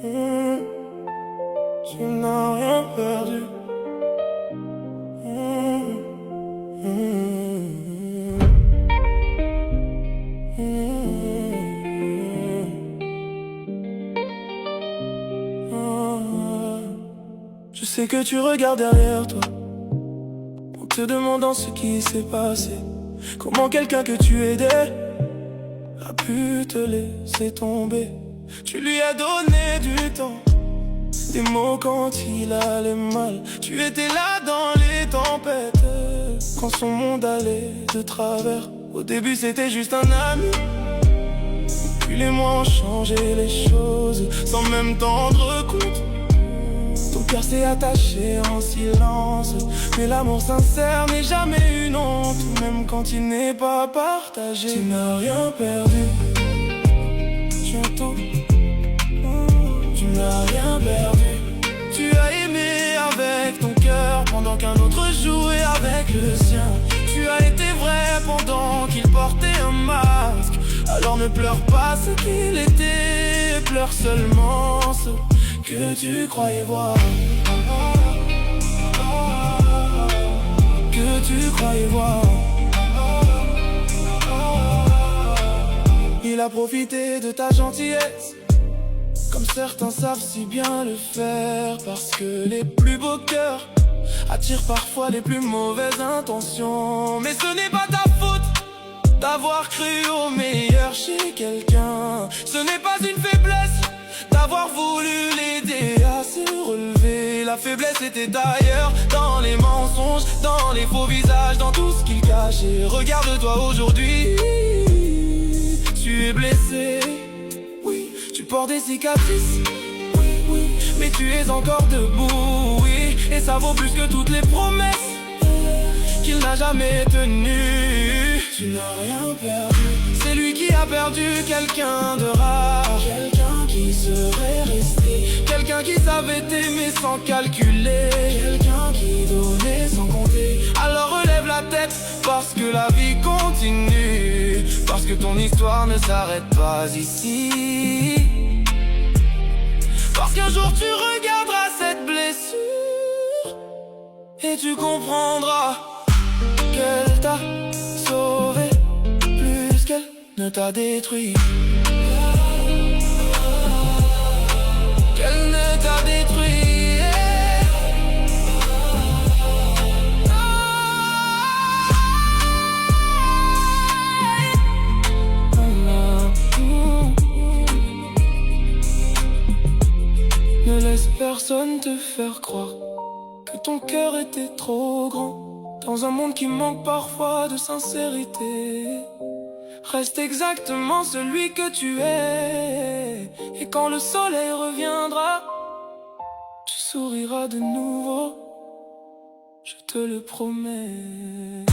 Mmh, tu n'as rien perdu. Mmh, mmh, Je sais que tu regardes derrière toi en te demandant ce qui s'est passé. Comment quelqu'un que tu aidais a pu te laisser tomber. Tu lui as donné du temps, des mots quand il allait mal. Tu étais là dans les tempêtes, quand son monde allait de travers. Au début c'était juste un ami, puis les mois ont changé les choses sans même t'en rendre compte. Ton cœur s'est attaché en silence, mais l'amour sincère n'est jamais une honte, même quand il n'est pas partagé. Tu n'as rien perdu, tu as tout. Tu n'as rien perdu. Tu as aimé avec ton cœur pendant qu'un autre jouait avec le sien. Tu as été vrai pendant qu'il portait un masque. Alors ne pleure pas ce qu'il était, pleure seulement ce que tu croyais voir. Que tu croyais voir. Il a profité de ta gentillesse, comme certains savent si bien le faire, parce que les plus beaux cœurs attirent parfois les plus mauvaises intentions. Mais ce n'est pas ta faute d'avoir cru au meilleur chez quelqu'un. Ce n'est pas une faiblesse d'avoir voulu l'aider à se relever. La faiblesse était ailleurs, dans les mensonges, dans les faux visages, dans tout ce qu'il cachait. Regarde-toi aujourd'hui, tu es blessé. Tu portes des cicatrices, oui, oui, mais tu es encore debout, oui. Et ça vaut plus que toutes les promesses qu'il n'a jamais tenues. Tu n'as rien perdu. C'est lui qui a perdu quelqu'un de rare, quelqu'un qui serait resté, quelqu'un qui savait t'aimer sans calculer, quelqu'un qui donnait sans compter. Alors relève la tête, parce que la vie continue, parce que ton histoire ne s'arrête pas ici. Parce qu'un jour tu regarderas cette blessure et tu comprendras qu'elle t'a sauvé plus qu'elle ne t'a détruit. Qu'elle ne t'a détruit. Ne laisse personne te faire croire que ton cœur était trop grand. Dans un monde qui manque parfois de sincérité, reste exactement celui que tu es. Et quand le soleil reviendra, tu souriras de nouveau, je te le promets.